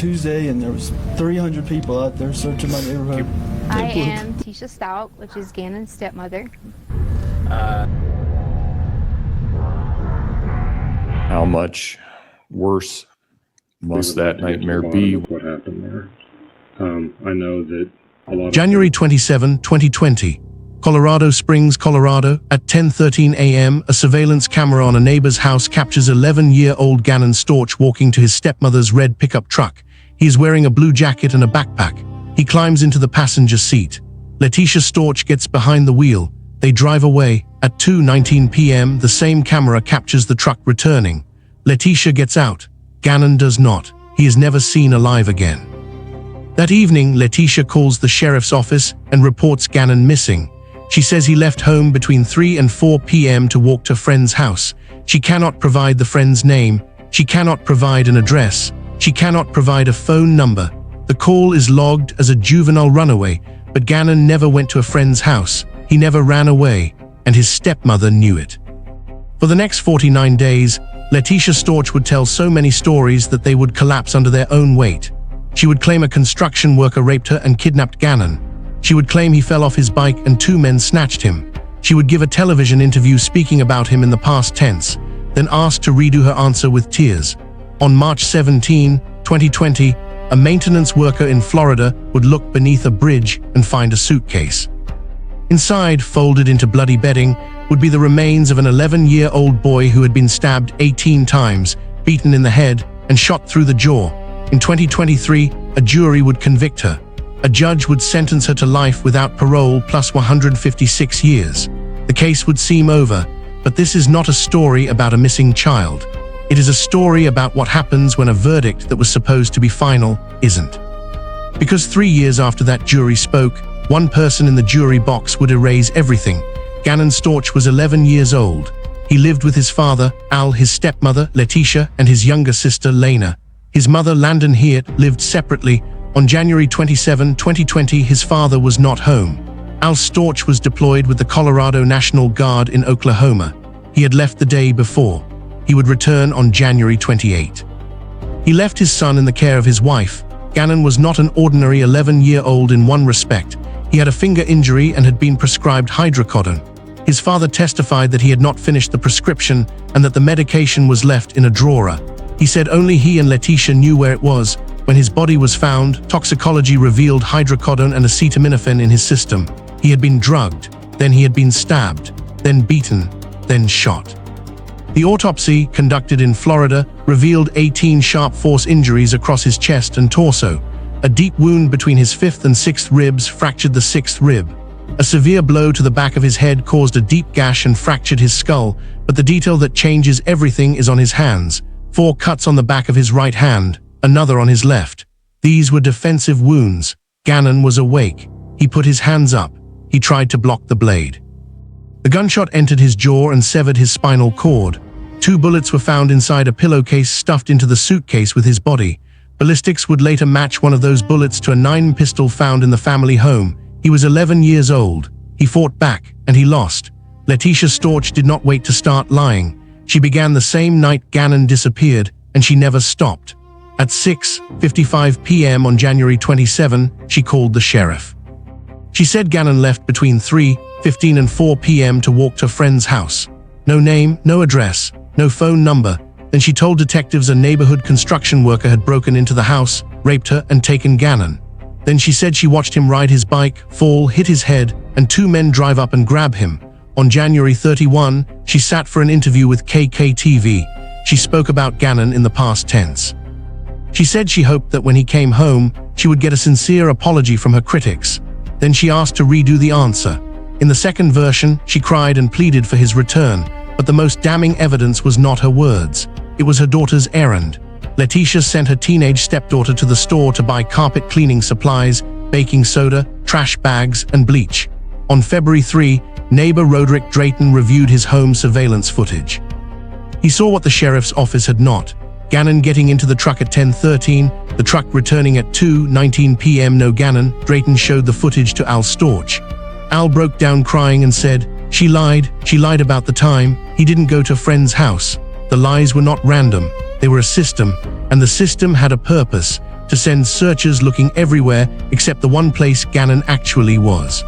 Tuesday, and there was 300 people out there searching my neighborhood. I am Letecia Stauch, which is Gannon's stepmother. How much worse must that nightmare be? What happened there? I know that a lot of January 27, 2020, Colorado Springs, Colorado. At 10:13 a.m., a surveillance camera on a neighbor's house captures 11-year-old Gannon Stauch walking to his stepmother's red pickup truck. He is wearing a blue jacket and a backpack. He climbs into the passenger seat. Letecia Stauch gets behind the wheel. They drive away. At 2:19 p.m., the same camera captures the truck returning. Letecia gets out. Gannon does not. He is never seen alive again. That evening, Letecia calls the sheriff's office and reports Gannon missing. She says he left home between 3 and 4 p.m. to walk to a friend's house. She cannot provide the friend's name. She cannot provide an address. She cannot provide a phone number. The call is logged as a juvenile runaway, but Gannon never went to a friend's house. He never ran away, and his stepmother knew it. For the next 49 days, Letecia Stauch would tell so many stories that they would collapse under their own weight. She would claim a construction worker raped her and kidnapped Gannon. She would claim he fell off his bike and 2 men snatched him. She would give a television interview speaking about him in the past tense, then asked to redo her answer with tears. On March 17, 2020, a maintenance worker in Florida would look beneath a bridge and find a suitcase. Inside, folded into bloody bedding, would be the remains of an 11-year-old boy who had been stabbed 18 times, beaten in the head, and shot through the jaw. In 2023, a jury would convict her. A judge would sentence her to life without parole plus 156 years. The case would seem over, but this is not a story about a missing child. It is a story about what happens when a verdict that was supposed to be final isn't. Because 3 years after that jury spoke, one person in the jury box would erase everything. Gannon Stauch was 11 years old. He lived with his father, Al, his stepmother, Letecia, and his younger sister, Lena. His mother, Landon Heert, lived separately. On January 27, 2020, his father was not home. Al Stauch was deployed with the Colorado National Guard in Oklahoma. He had left the day before. He would return on January 28. He left his son in the care of his wife. Gannon was not an ordinary 11-year-old in one respect. He had a finger injury and had been prescribed hydrocodone. His father testified that he had not finished the prescription and that the medication was left in a drawer. He said only he and Letecia knew where it was. When his body was found, toxicology revealed hydrocodone and acetaminophen in his system. He had been drugged, then he had been stabbed, then beaten, then shot. The autopsy, conducted in Florida, revealed 18 sharp force injuries across his chest and torso. A deep wound between his 5th and 6th ribs fractured the 6th rib. A severe blow to the back of his head caused a deep gash and fractured his skull, but the detail that changes everything is on his hands. 4 cuts on the back of his right hand, another on his left. These were defensive wounds. Gannon was awake. He put his hands up. He tried to block the blade. The gunshot entered his jaw and severed his spinal cord. 2 bullets were found inside a pillowcase stuffed into the suitcase with his body. Ballistics would later match one of those bullets to a 9 pistol found in the family home. He was 11 years old. He fought back, and he lost. Letecia Stauch did not wait to start lying. She began the same night Gannon disappeared, and she never stopped. At 6:55 p.m. on January 27, she called the sheriff. She said Gannon left between 3:15 and 4 p.m. to walk to a friend's house. No name, no address, no phone number. Then she told detectives a neighborhood construction worker had broken into the house, raped her, and taken Gannon. Then she said she watched him ride his bike, fall, hit his head, and 2 men drive up and grab him. On January 31, she sat for an interview with KKTV. She spoke about Gannon in the past tense. She said she hoped that when he came home, she would get a sincere apology from her critics. Then she asked to redo the answer. In the second version, she cried and pleaded for his return, but the most damning evidence was not her words. It was her daughter's errand. Letecia sent her teenage stepdaughter to the store to buy carpet cleaning supplies, baking soda, trash bags, and bleach. On February 3, neighbor Roderick Drayton reviewed his home surveillance footage. He saw what the sheriff's office had not. Gannon getting into the truck at 10:13, the truck returning at 2:19 p.m. No Gannon. Drayton showed the footage to Al Stauch. Al broke down crying and said, She lied about the time. He didn't go to a friend's house. The lies were not random. They were a system, and the system had a purpose, to send searchers looking everywhere except the one place Gannon actually was.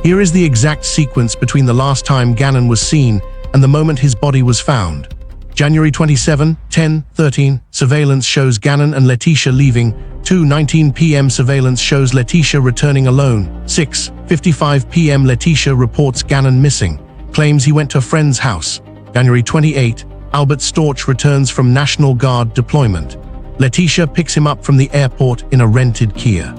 Here is the exact sequence between the last time Gannon was seen and the moment his body was found. January 27, 10:13, surveillance shows Gannon and Letecia leaving. 2:19 p.m. surveillance shows Letecia returning alone. 6:55 p.m. Letecia reports Gannon missing, claims he went to a friend's house. January 28, Albert Stauch returns from National Guard deployment. Letecia picks him up from the airport in a rented Kia.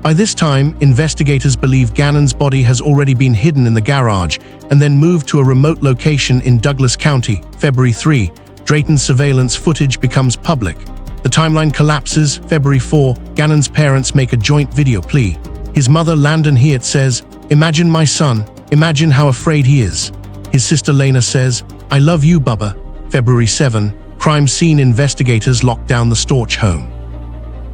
By this time, investigators believe Gannon's body has already been hidden in the garage and then moved to a remote location in Douglas County. February 3, Drayton's surveillance footage becomes public. The timeline collapses. February 4, Gannon's parents make a joint video plea. His mother, Landon Heert, says, "Imagine my son. Imagine how afraid he is." His sister, Lena, says, "I love you, Bubba." February 7, crime scene investigators lock down the Stauch home.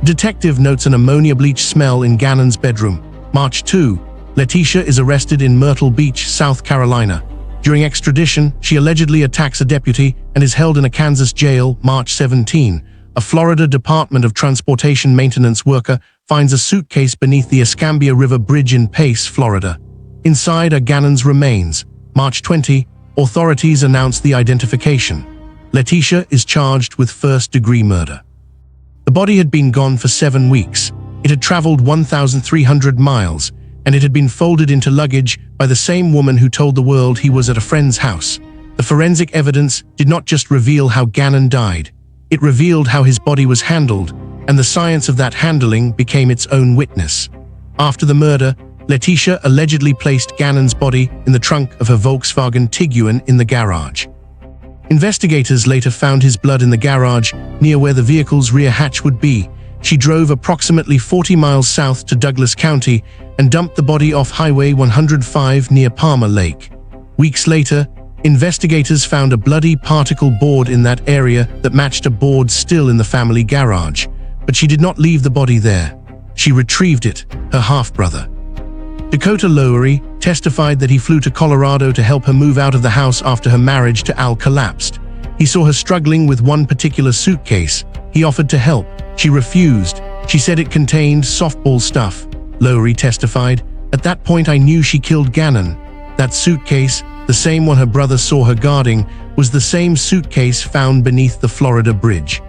Detective notes an ammonia bleach smell in Gannon's bedroom. March 2, Letecia is arrested in Myrtle Beach, South Carolina. During extradition, she allegedly attacks a deputy and is held in a Kansas jail. March 17, a Florida Department of Transportation maintenance worker finds a suitcase beneath the Escambia River Bridge in Pace, Florida. Inside are Gannon's remains. March 20, authorities announce the identification. Letecia is charged with first-degree murder. The body had been gone for 7 weeks. It had traveled 1,300 miles, and it had been folded into luggage by the same woman who told the world he was at a friend's house. The forensic evidence did not just reveal how Gannon died. It revealed how his body was handled, and the science of that handling became its own witness. After the murder, Letecia allegedly placed Gannon's body in the trunk of her Volkswagen Tiguan in the garage. Investigators later found his blood in the garage, near where the vehicle's rear hatch would be. She drove approximately 40 miles south to Douglas County and dumped the body off Highway 105 near Palmer Lake. Weeks later, investigators found a bloody particle board in that area that matched a board still in the family garage, but she did not leave the body there. She retrieved it, her half-brother. Dakota Lowery testified that he flew to Colorado to help her move out of the house after her marriage to Al collapsed. He saw her struggling with one particular suitcase. He offered to help. She refused. She said it contained softball stuff. Lowery testified, "At that point I knew she killed Gannon. That suitcase, the same one her brother saw her guarding, was the same suitcase found beneath the Florida bridge."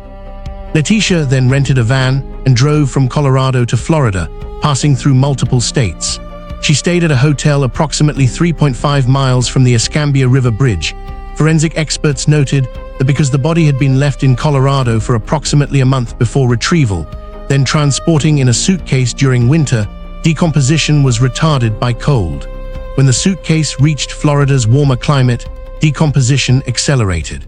Letecia then rented a van and drove from Colorado to Florida, passing through multiple states. She stayed at a hotel approximately 3.5 miles from the Escambia River Bridge. Forensic experts noted that because the body had been left in Colorado for approximately a month before retrieval, then transporting in a suitcase during winter, decomposition was retarded by cold. When the suitcase reached Florida's warmer climate, decomposition accelerated.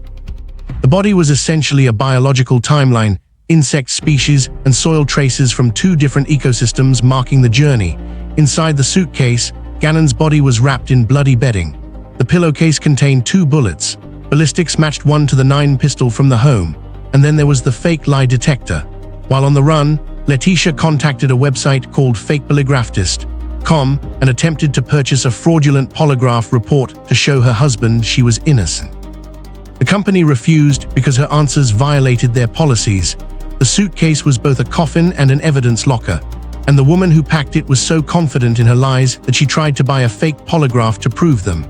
The body was essentially a biological timeline, insect species and soil traces from 2 different ecosystems marking the journey. Inside the suitcase, Gannon's body was wrapped in bloody bedding. The pillowcase contained 2 bullets. Ballistics matched one to the 9 pistol from the home, and then there was the fake lie detector. While on the run, Letecia contacted a website called fakepolygraphist.com and attempted to purchase a fraudulent polygraph report to show her husband she was innocent. The company refused because her answers violated their policies. The suitcase was both a coffin and an evidence locker, and the woman who packed it was so confident in her lies that she tried to buy a fake polygraph to prove them.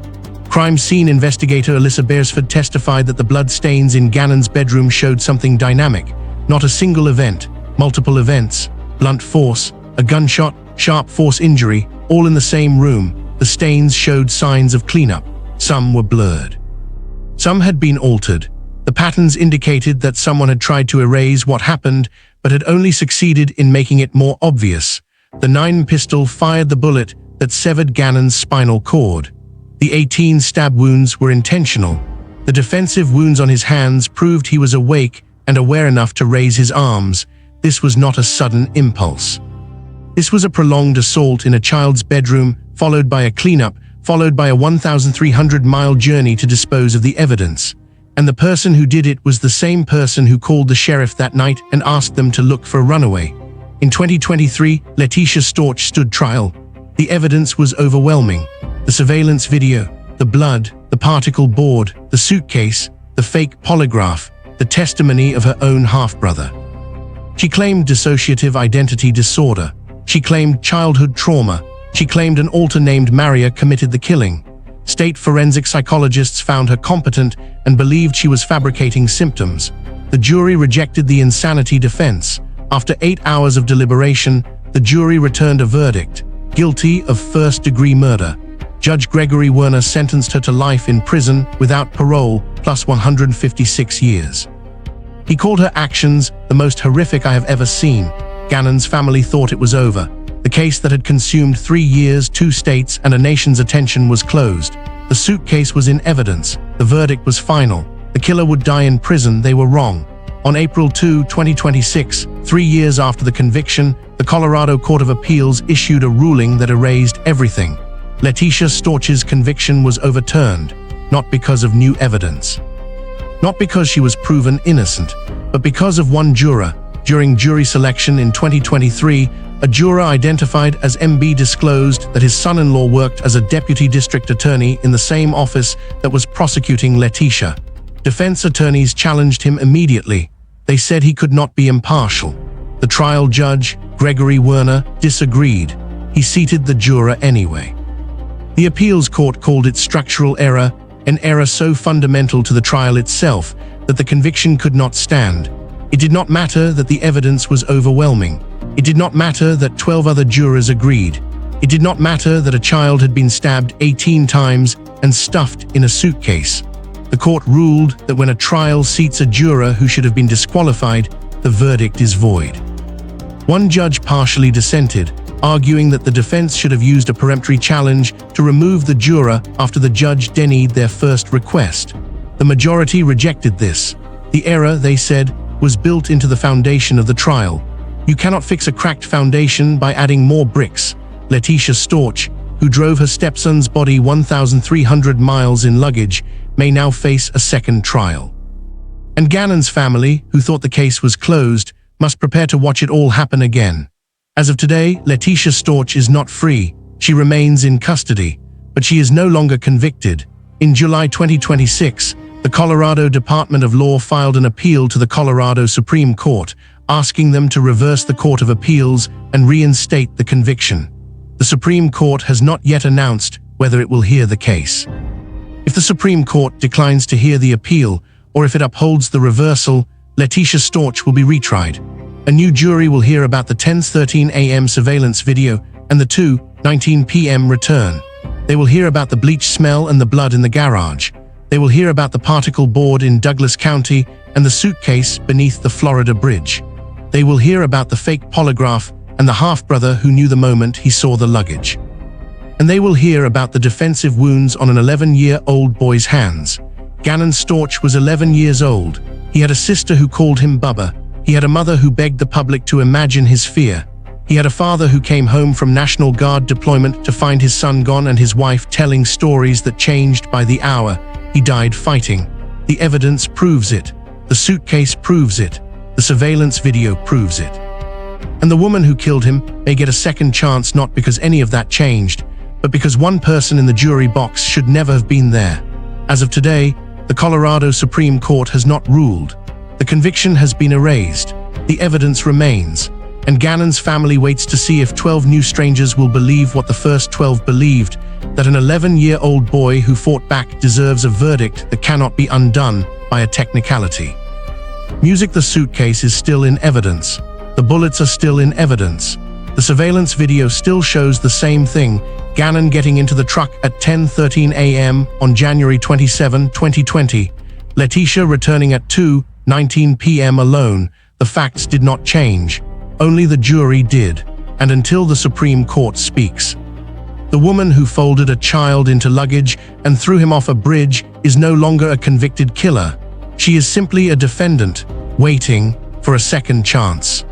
Crime scene investigator Alyssa Beresford testified that the blood stains in Gannon's bedroom showed something dynamic, not a single event, multiple events, blunt force, a gunshot, sharp force injury, all in the same room. The stains showed signs of cleanup. Some were blurred. Some had been altered. The patterns indicated that someone had tried to erase what happened, but had only succeeded in making it more obvious. The 9 pistol fired the bullet that severed Gannon's spinal cord. The 18 stab wounds were intentional. The defensive wounds on his hands proved he was awake and aware enough to raise his arms. This was not a sudden impulse. This was a prolonged assault in a child's bedroom, followed by a cleanup, followed by a 1,300-mile journey to dispose of the evidence. And the person who did it was the same person who called the sheriff that night and asked them to look for a runaway. In 2023, Letecia Stauch stood trial. The evidence was overwhelming. The surveillance video, the blood, the particle board, the suitcase, the fake polygraph, the testimony of her own half-brother. She claimed dissociative identity disorder. She claimed childhood trauma. She claimed an alter named Maria committed the killing. State forensic psychologists found her competent and believed she was fabricating symptoms. The jury rejected the insanity defense. After 8 hours of deliberation, the jury returned a verdict: guilty of first-degree murder. Judge Gregory Werner sentenced her to life in prison without parole, plus 156 years. He called her actions the most horrific I have ever seen. Gannon's family thought it was over. The case that had consumed 3 years, 2 states, and a nation's attention was closed. The suitcase was in evidence. The verdict was final. The killer would die in prison. They were wrong. On April 2, 2026, 3 years after the conviction, the Colorado Court of Appeals issued a ruling that erased everything. Letecia Stauch's conviction was overturned, not because of new evidence. Not because she was proven innocent, but because of one juror. During jury selection in 2023, a juror identified as MB disclosed that his son-in-law worked as a deputy district attorney in the same office that was prosecuting Letecia. Defense attorneys challenged him immediately. They said he could not be impartial. The trial judge, Gregory Werner, disagreed. He seated the juror anyway. The appeals court called it structural error, an error so fundamental to the trial itself that the conviction could not stand. It did not matter that the evidence was overwhelming. It did not matter that 12 other jurors agreed. It did not matter that a child had been stabbed 18 times and stuffed in a suitcase. The court ruled that when a trial seats a juror who should have been disqualified, the verdict is void. One judge partially dissented, arguing that the defense should have used a peremptory challenge to remove the juror after the judge denied their first request. The majority rejected this. The error, they said, was built into the foundation of the trial. You cannot fix a cracked foundation by adding more bricks. Letecia Stauch, who drove her stepson's body 1,300 miles in luggage, may now face a second trial. And Gannon's family, who thought the case was closed, must prepare to watch it all happen again. As of today, Letecia Stauch is not free. She remains in custody, but she is no longer convicted. In July 2026, the Colorado Department of Law filed an appeal to the Colorado Supreme Court, asking them to reverse the Court of Appeals and reinstate the conviction. The Supreme Court has not yet announced whether it will hear the case. If the Supreme Court declines to hear the appeal, or if it upholds the reversal, Letecia Stauch will be retried. A new jury will hear about the 10:13 a.m. surveillance video and the 2:19 p.m. return. They will hear about the bleach smell and the blood in the garage. They will hear about the particle board in Douglas County and the suitcase beneath the Florida bridge. They will hear about the fake polygraph and the half-brother who knew the moment he saw the luggage. And they will hear about the defensive wounds on an 11-year-old boy's hands. Gannon Stauch was 11 years old. He had a sister who called him Bubba. He had a mother who begged the public to imagine his fear. He had a father who came home from National Guard deployment to find his son gone and his wife telling stories that changed by the hour. He died fighting. The evidence proves it. The suitcase proves it. The surveillance video proves it. And the woman who killed him may get a second chance, not because any of that changed, but because one person in the jury box should never have been there. As of today, the Colorado Supreme Court has not ruled. The conviction has been erased. The evidence remains. And Gannon's family waits to see if 12 new strangers will believe what the first 12 believed, that an 11-year-old boy who fought back deserves a verdict that cannot be undone by a technicality. Music: the suitcase is still in evidence. The bullets are still in evidence. The surveillance video still shows the same thing: Gannon getting into the truck at 10:13 a.m. on January 27, 2020. Letecia returning at 2:19 p.m. alone. The facts did not change. Only the jury did, and until the Supreme Court speaks. The woman who folded a child into luggage and threw him off a bridge is no longer a convicted killer. She is simply a defendant, waiting for a second chance.